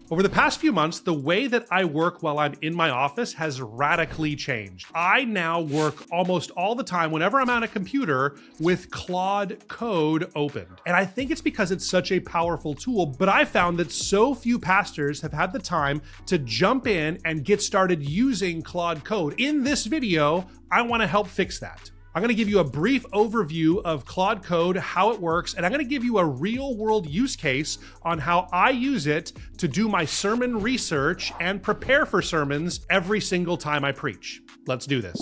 Over the past few months, the way that I work while I'm in my office has radically changed. I now work almost all the time whenever I'm on a computer with Claude Code opened. And I think it's because it's such a powerful tool, but I found that so few pastors have had the time to jump in and get started using Claude Code. In this video, I want to help fix that. I'm going to give you a brief overview of Claude Code, how it works, and I'm going to give you a real world use case on how I use it to do my sermon research and prepare for sermons every single time I preach. Let's do this.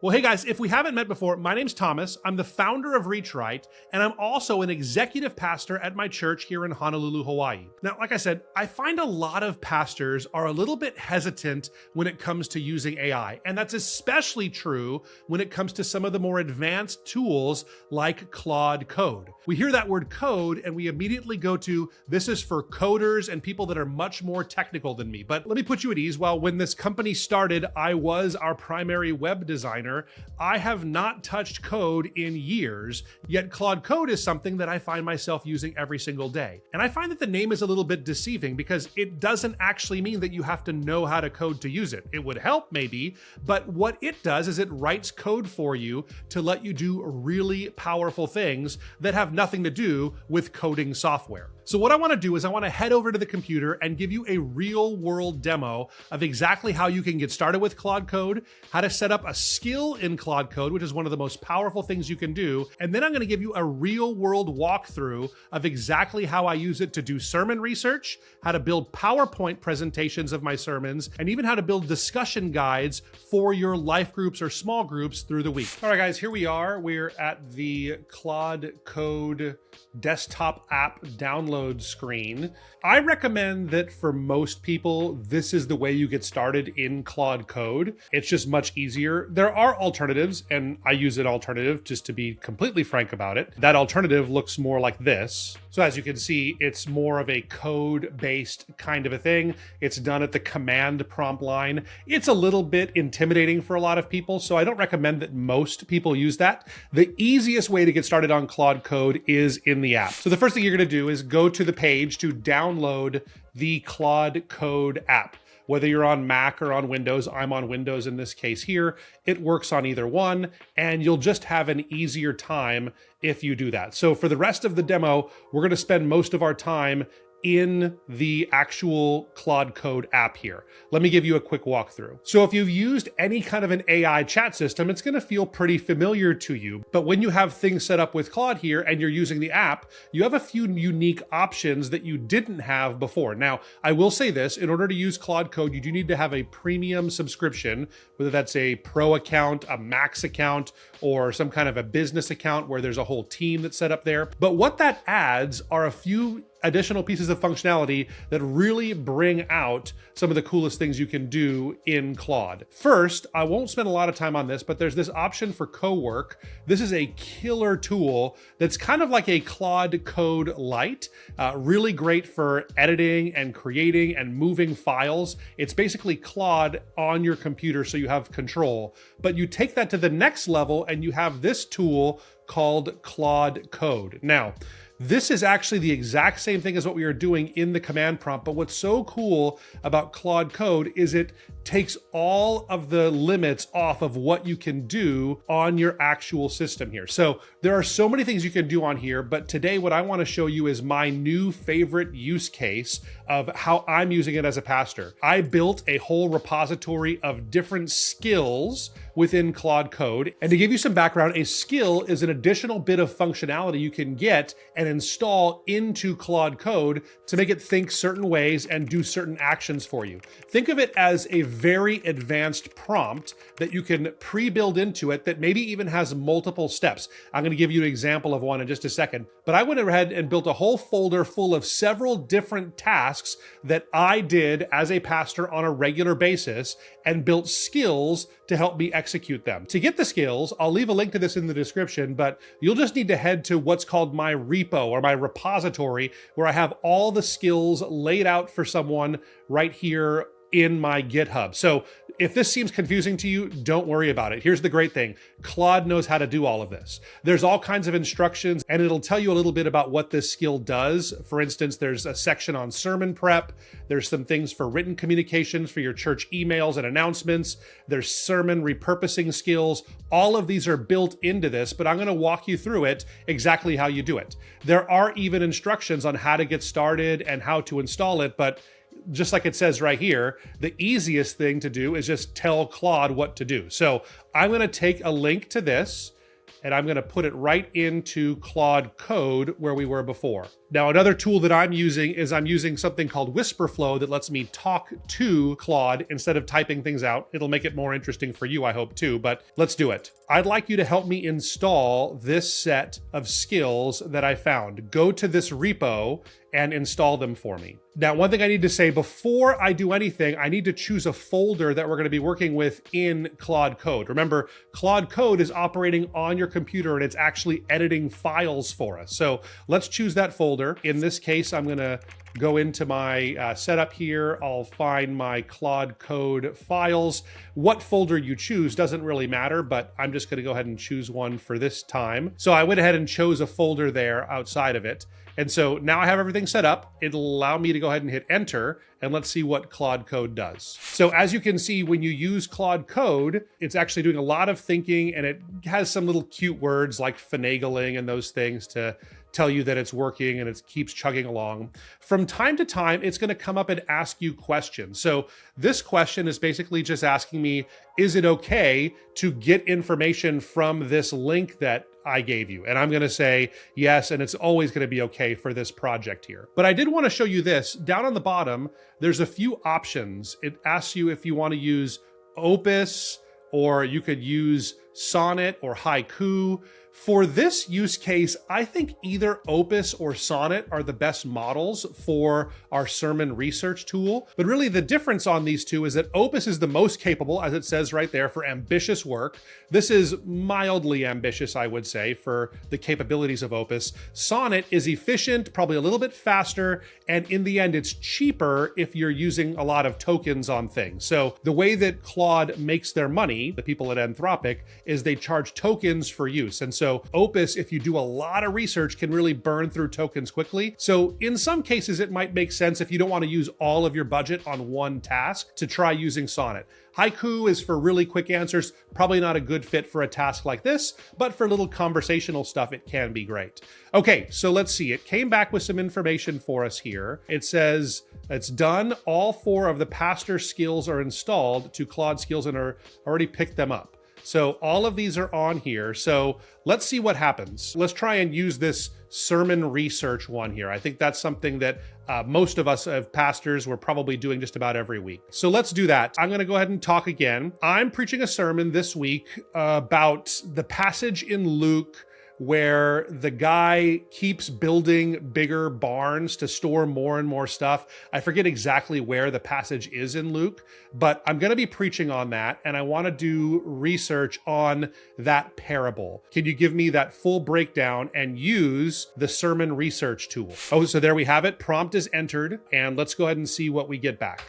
Well, hey guys, if we haven't met before, my name's Thomas. I'm the founder of Reach Right, and I'm also an executive pastor at my church here in Honolulu, Hawaii. Now, like I said, I find a lot of pastors are a little bit hesitant when it comes to using AI, and that's especially true when it comes to some of the more advanced tools like Claude Code. We hear that word code and we immediately go to, this is for coders and people that are much more technical than me. But let me put you at ease. While when this company started, I was our primary web designer, I have not touched code in years, yet Claude Code is something that I find myself using every single day. And I find that the name is a little bit deceiving because it doesn't actually mean that you have to know how to code to use it. It would help maybe, but what it does is it writes code for you to let you do really powerful things that have nothing to do with coding software. So what I want to do is I want to head over to the computer and give you a real world demo of exactly how you can get started with Claude Code, how to set up a skill in Claude Code, which is one of the most powerful things you can do. And then I'm going to give you a real world walkthrough of exactly how I use it to do sermon research, how to build PowerPoint presentations of my sermons, and even how to build discussion guides for your life groups or small groups through the week. All right, guys, here we are. We're at the Claude Code desktop app download screen. I recommend that for most people, this is the way you get started in Claude Code. It's just much easier. There are alternatives, and I use an alternative just to be completely frank about it. That alternative looks more like this. So as you can see, it's more of a code-based kind of a thing. It's done at the command prompt line. It's a little bit intimidating for a lot of people, so I don't recommend that most people use that. The easiest way to get started on Claude Code is in the app. So the first thing you're going to do is go to the page to download the Claude Code app. Whether you're on Mac or on Windows, I'm on Windows in this case here, it works on either one, and you'll just have an easier time if you do that. So for the rest of the demo, we're going to spend most of our time in the actual Claude Code app here. Let me give you a quick walkthrough. So if you've used any kind of an AI chat system, it's going to feel pretty familiar to you. But when you have things set up with Claude here and you're using the app, you have a few unique options that you didn't have before. Now, I will say this, in order to use Claude Code, you do need to have a premium subscription, whether that's a pro account, a max account, or some kind of a business account where there's a whole team that's set up there. But what that adds are a few additional pieces of functionality that really bring out some of the coolest things you can do in Claude. First, I won't spend a lot of time on this, but there's this option for co-work. This is a killer tool that's kind of like a Claude Code Lite, really great for editing and creating and moving files. It's basically Claude on your computer so you have control, but you take that to the next level and you have this tool called Claude Code. Now, this is actually the exact same thing as what we are doing in the command prompt, but what's so cool about Claude Code is it takes all of the limits off of what you can do on your actual system here. So there are so many things you can do on here, but today what I want to show you is my new favorite use case of how I'm using it as a pastor. I built a whole repository of different skills within Claude Code. And to give you some background, a skill is an additional bit of functionality you can get and install into Claude Code to make it think certain ways and do certain actions for you. Think of it as a very advanced prompt that you can pre-build into it that maybe even has multiple steps. I'm going to give you an example of one in just a second, but I went ahead and built a whole folder full of several different tasks that I did as a pastor on a regular basis and built skills to help me execute them. To get the skills, I'll leave a link to this in the description, but you'll just need to head to what's called my repo or my repository, where I have all the skills laid out for someone right here in my GitHub. So if this seems confusing to you, don't worry about it. Here's the great thing. Claude knows how to do all of this. There's all kinds of instructions, and it'll tell you a little bit about what this skill does. For instance, there's a section on sermon prep. There's some things for written communications for your church emails and announcements. There's sermon repurposing skills. All of these are built into this, but I'm going to walk you through it exactly how you do it. There are even instructions on how to get started and how to install it, but just like it says right here, the easiest thing to do is just tell Claude what to do. So I'm going to take a link to this and I'm going to put it right into Claude Code where we were before. Now, another tool that I'm using something called Whisperflow that lets me talk to Claude instead of typing things out. It'll make it more interesting for you, I hope too, but let's do it. I'd like you to help me install this set of skills that I found. Go to this repo and install them for me. Now, one thing I need to say before I do anything, I need to choose a folder that we're going to be working with in Claude Code. Remember, Claude Code is operating on your computer and it's actually editing files for us. So let's choose that folder. In this case, I'm going to go into my setup here. I'll find my Claude Code files. What folder you choose doesn't really matter, but I'm just going to go ahead and choose one for this time. So I went ahead and chose a folder there outside of it. And so now I have everything set up. It'll allow me to go ahead and hit enter, and let's see what Claude Code does. So as you can see, when you use Claude Code, it's actually doing a lot of thinking, and it has some little cute words like finagling and those things to tell you that it's working and it keeps chugging along. From time to time, it's going to come up and ask you questions. So this question is basically just asking me, is it okay to get information from this link that I gave you? And I'm going to say yes, and it's always going to be okay for this project here. But I did want to show you this. Down on the bottom, there's a few options. It asks you if you want to use Opus, or you could use Sonnet or Haiku. For this use case, I think either Opus or Sonnet are the best models for our sermon research tool. But really the difference on these two is that Opus is the most capable, as it says right there, for ambitious work. This is mildly ambitious, I would say, for the capabilities of Opus. Sonnet is efficient, probably a little bit faster, and in the end, it's cheaper if you're using a lot of tokens on things. So the way that Claude makes their money, the people at Anthropic, is they charge tokens for use. And so Opus, if you do a lot of research, can really burn through tokens quickly. So in some cases, it might make sense if you don't want to use all of your budget on one task to try using Sonnet. Haiku is for really quick answers, probably not a good fit for a task like this, but for little conversational stuff, it can be great. Okay, so let's see. It came back with some information for us here. It says it's done. All 4 of the pastor skills are installed to Claude Skills and are already picked them up. So all of these are on here. So let's see what happens. Let's try and use this sermon research one here. I think that's something that most of us as pastors were probably doing just about every week. So let's do that. I'm going to go ahead and talk again. I'm preaching a sermon this week about the passage in Luke where the guy keeps building bigger barns to store more and more stuff. I forget exactly where the passage is in Luke, but I'm going to be preaching on that, and I want to do research on that parable. Can you give me that full breakdown and use the sermon research tool? Oh, so there we have it. Prompt is entered, and let's go ahead and see what we get back.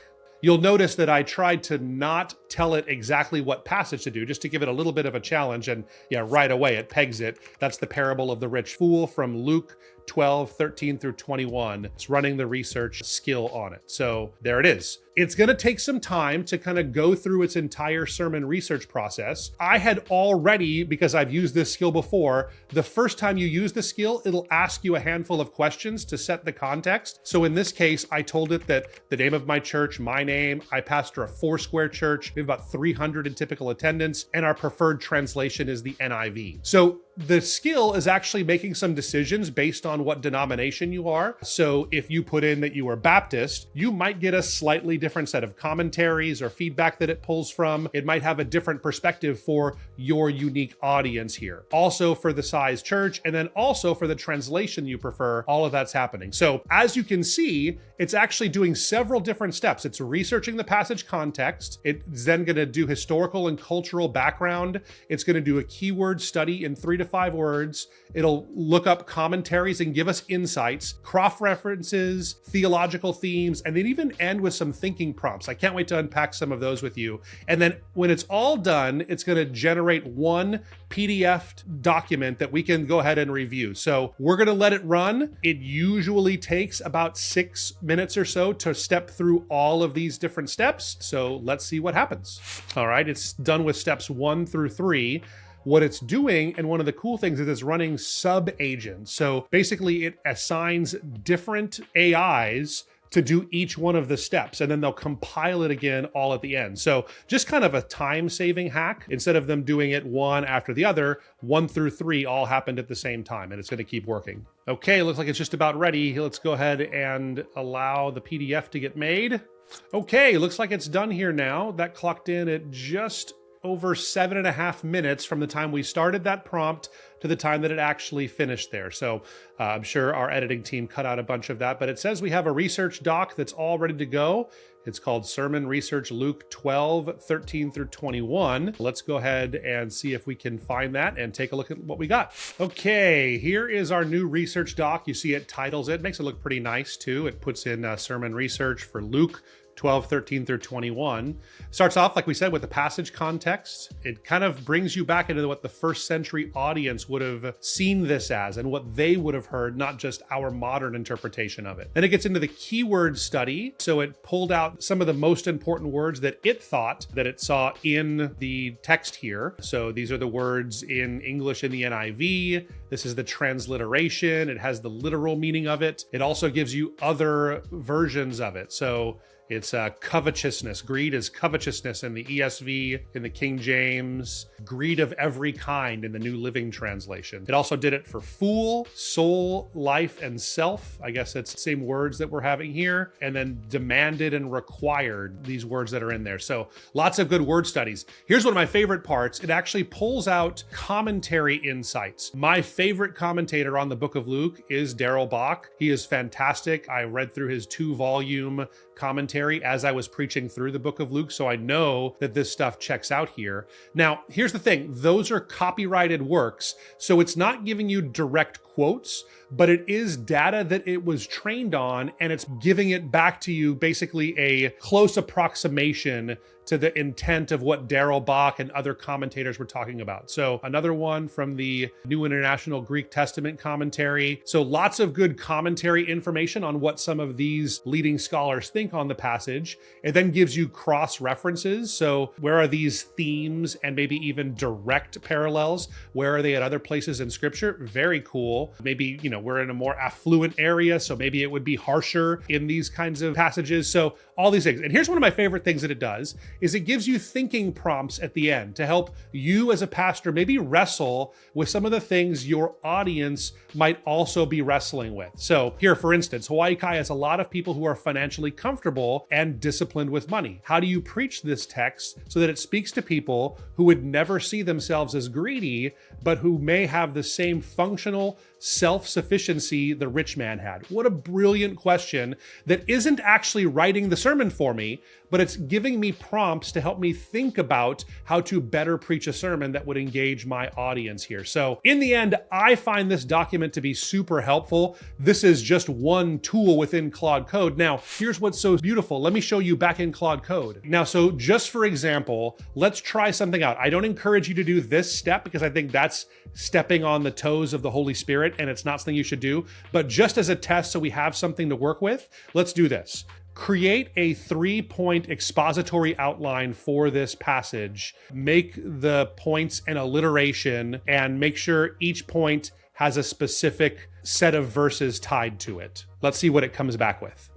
You'll notice that I tried to not tell it exactly what passage to do, just to give it a little bit of a challenge. And yeah, right away it pegs it. That's the parable of the rich fool from Luke 12:13 through 21. It's running the research skill on it. So there it is. It's going to take some time to kind of go through its entire sermon research process. I had already, because I've used this skill before, the first time you use the skill, it'll ask you a handful of questions to set the context. So in this case, I told it that the name of my church, my name, I pastor a 4-square church. We have about 300 in typical attendance, and our preferred translation is the NIV. So the skill is actually making some decisions based on what denomination you are. So if you put in that you are Baptist, you might get a slightly different set of commentaries or feedback that it pulls from. It might have a different perspective for your unique audience here. Also for the size church, and then also for the translation you prefer, all of that's happening. So as you can see, it's actually doing several different steps. It's researching the passage context. It's then going to do historical and cultural background. It's going to do a keyword study in 3 to 5 words. It'll look up commentaries and give us insights, cross-references, theological themes, and then even end with some thinking prompts. I can't wait to unpack some of those with you. And then when it's all done, it's going to generate one PDF document that we can go ahead and review. So we're going to let it run. It usually takes about 6 minutes or so to step through all of these different steps. So let's see what happens. All right, it's done with steps 1 through 3. What it's doing, and one of the cool things is it's running sub-agents. So basically it assigns different AIs to do each one of the steps, and then they'll compile it again all at the end. So just kind of a time-saving hack. Instead of them doing it one after the other, 1 through 3 all happened at the same time, and it's gonna keep working. Okay, looks like it's just about ready. Let's go ahead and allow the PDF to get made. Okay, looks like it's done here now. That clocked in at just over 7.5 minutes from the time we started that prompt to the time that it actually finished there. So I'm sure our editing team cut out a bunch of that, but it says we have a research doc that's all ready to go. It's called Sermon Research Luke 12, 13 through 21. Let's go ahead and see if we can find that and take a look at what we got. Okay, here is our new research doc. You see it titles it, makes it look pretty nice too. It puts in sermon research for Luke 12, 13 through 21. Starts off, like we said, with the passage context. It kind of brings you back into what the first century audience would have seen this as and what they would have heard, not just our modern interpretation of it. Then it gets into the keyword study. So it pulled out some of the most important words that it thought that it saw in the text here. So these are the words in English in the NIV. This is the transliteration. It has the literal meaning of it. It also gives you other versions of it. So it's covetousness. Greed is covetousness in the ESV, in the King James, greed of every kind in the New Living Translation. It also did it for fool, soul, life, and self. I guess it's the same words that we're having here. And then demanded and required, these words that are in there. So lots of good word studies. Here's one of my favorite parts. It actually pulls out commentary insights. My favorite commentator on the book of Luke is Darrell Bock. He is fantastic. I read through his 2-volume commentary as I was preaching through the book of Luke, so I know that this stuff checks out here. Now, here's the thing. Those are copyrighted works, so it's not giving you direct quotes, but it is data that it was trained on, and it's giving it back to you basically a close approximation to the intent of what Darrell Bock and other commentators were talking about. So another one from the New International Greek Testament Commentary. So lots of good commentary information on what some of these leading scholars think on the passage. It then gives you cross references. So where are these themes and maybe even direct parallels? Where are they at other places in scripture? Very cool. Maybe, we're in a more affluent area, so maybe it would be harsher in these kinds of passages. So all these things. And here's one of my favorite things that it does is it gives you thinking prompts at the end to help you as a pastor maybe wrestle with some of the things your audience might also be wrestling with. So here, for instance, Hawaii Kai has a lot of people who are financially comfortable and disciplined with money. How do you preach this text so that it speaks to people who would never see themselves as greedy, but who may have the same functional self-sufficiency the rich man had? What a brilliant question that isn't actually writing the sermon for me, but it's giving me prompts to help me think about how to better preach a sermon that would engage my audience here. So in the end, I find this document to be super helpful. This is just one tool within Claude Code. Now, here's what's so beautiful. Let me show you back in Claude Code. Now, so just for example, let's try something out. I don't encourage you to do this step because I think that's stepping on the toes of the Holy Spirit and it's not something you should do. But just as a test so we have something to work with, let's do this. Create a 3-point expository outline for this passage. Make the points an alliteration and make sure each point has a specific set of verses tied to it. Let's see what it comes back with.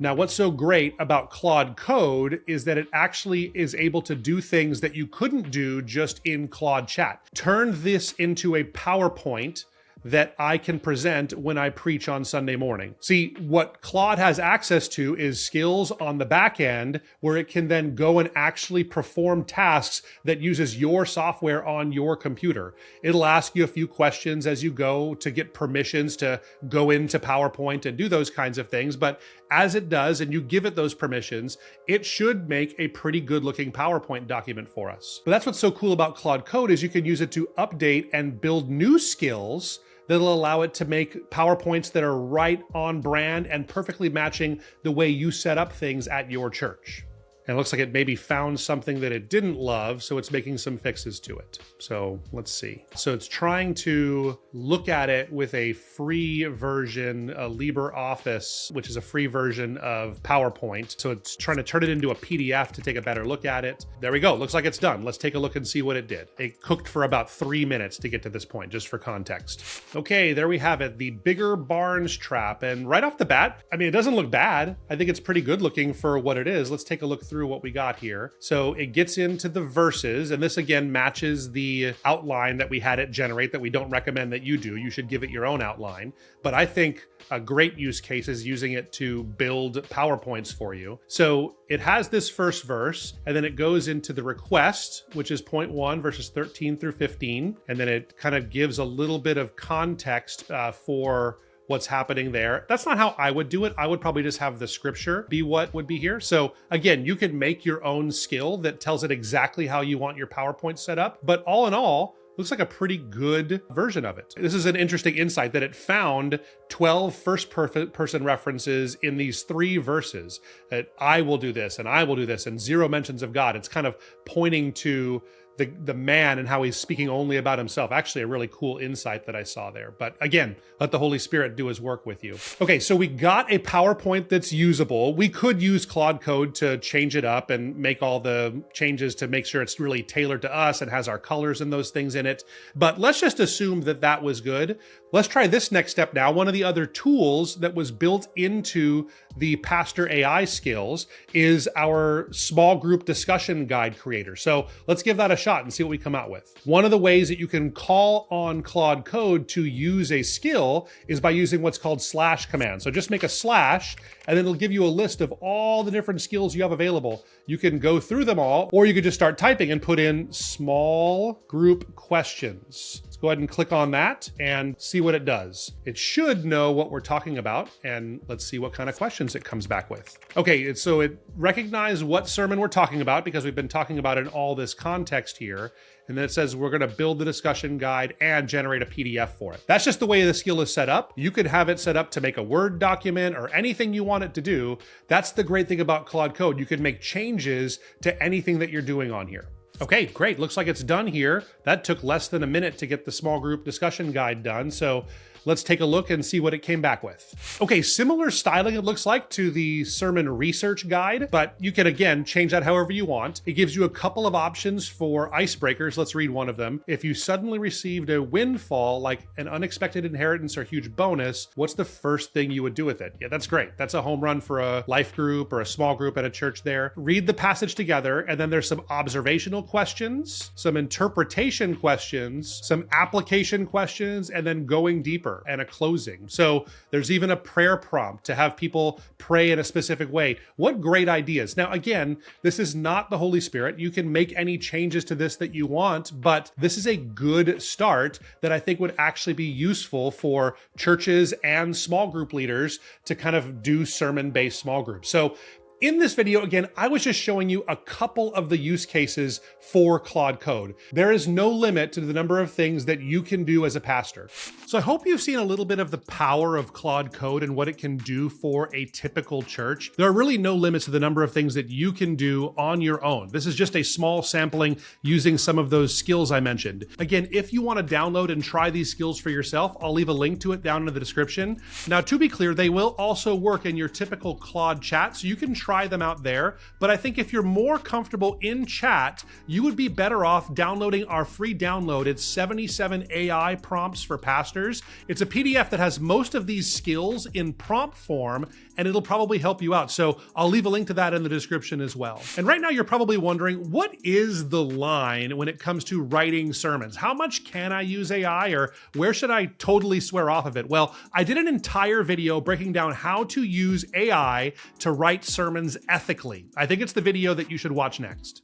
Now, what's so great about Claude Code is that it actually is able to do things that you couldn't do just in Claude Chat. Turn this into a PowerPoint that I can present when I preach on Sunday morning. See, what Claude has access to is skills on the back end where it can then go and actually perform tasks that uses your software on your computer. It'll ask you a few questions as you go to get permissions to go into PowerPoint and do those kinds of things. But as it does, and you give it those permissions, it should make a pretty good looking PowerPoint document for us. But that's what's so cool about Claude Code is you can use it to update and build new skills that'll allow it to make PowerPoints that are right on brand and perfectly matching the way you set up things at your church. And it looks like it maybe found something that it didn't love, so it's making some fixes to it. So let's see. So it's trying to look at it with a free version, LibreOffice, which is a free version of PowerPoint. So it's trying to turn it into a PDF to take a better look at it. There we go. Looks like it's done. Let's take a look and see what it did. It cooked for about 3 minutes to get to this point, just for context. Okay, there we have it. The bigger barns trap. And right off the bat, I mean, it doesn't look bad. I think it's pretty good looking for what it is. Let's take a look through what we got here. So it gets into the verses, and this again matches the outline that we had it generate that we don't recommend that you do. You should give it your own outline. But I think a great use case is using it to build PowerPoints for you. So it has this first verse, and then it goes into the request, which is point 1, verses 13 through 15. And then it kind of gives a little bit of context for what's happening there. That's not how I would do it. I would probably just have the scripture be what would be here. So again, you can make your own skill that tells it exactly how you want your PowerPoint set up. But all in all, looks like a pretty good version of it. This is an interesting insight that it found 12 first-person references in these 3 verses. That I will do this, and I will do this, and 0 mentions of God. It's kind of pointing to the man and how he's speaking only about himself. Actually, a really cool insight that I saw there. But again, let the Holy Spirit do his work with you. Okay, so we got a PowerPoint that's usable. We could use Claude Code to change it up and make all the changes to make sure it's really tailored to us and has our colors and those things in it. But let's just assume that that was good. Let's try this next step now. One of the other tools that was built into the Pastor AI skills is our small group discussion guide creator. So let's give that a shot and see what we come out with. One of the ways that you can call on Claude Code to use a skill is by using what's called slash command. So just make a slash, and then it'll give you a list of all the different skills you have available. You can go through them all, or you could just start typing and put in small group questions. Let's go ahead and click on that and see what it does. It should know what we're talking about, and let's see what kind of questions it comes back with. Okay, so it recognized what sermon we're talking about because we've been talking about it in all this context here. And then it says we're going to build the discussion guide and generate a PDF for it. That's just the way the skill is set up. You could have it set up to make a Word document or anything you want it to do. That's the great thing about Claude Code. You can make changes to anything that you're doing on here. Okay, great. Looks like it's done here. That took less than a minute to get the small group discussion guide done. So let's take a look and see what it came back with. Okay, similar styling it looks like to the sermon research guide, but you can again change that however you want. It gives you a couple of options for icebreakers. Let's read one of them. If you suddenly received a windfall, like an unexpected inheritance or huge bonus, what's the first thing you would do with it? Yeah, that's great. That's a home run for a life group or a small group at a church there. Read the passage together, and then there's some observational questions, some interpretation questions, some application questions, and then going deeper and a closing. So there's even a prayer prompt to have people pray in a specific way. What great ideas. Now, again, this is not the Holy Spirit. You can make any changes to this that you want, but this is a good start that I think would actually be useful for churches and small group leaders to kind of do sermon-based small groups. So in this video, again, I was just showing you a couple of the use cases for Claude Code. There is no limit to the number of things that you can do as a pastor. So I hope you've seen a little bit of the power of Claude Code and what it can do for a typical church. There are really no limits to the number of things that you can do on your own. This is just a small sampling using some of those skills I mentioned. Again, if you want to download and try these skills for yourself, I'll leave a link to it down in the description. Now, to be clear, they will also work in your typical Claude chat, so you can try try them out there, but I think if you're more comfortable in chat, you would be better off downloading our free download. It's 77 AI prompts for pastors. It's a PDF that has most of these skills in prompt form, and it'll probably help you out. So I'll leave a link to that in the description as well. And right now you're probably wondering, what is the line when it comes to writing sermons? How much can I use AI, or where should I totally swear off of it? Well, I did an entire video breaking down how to use AI to write sermons ethically. I think it's the video that you should watch next.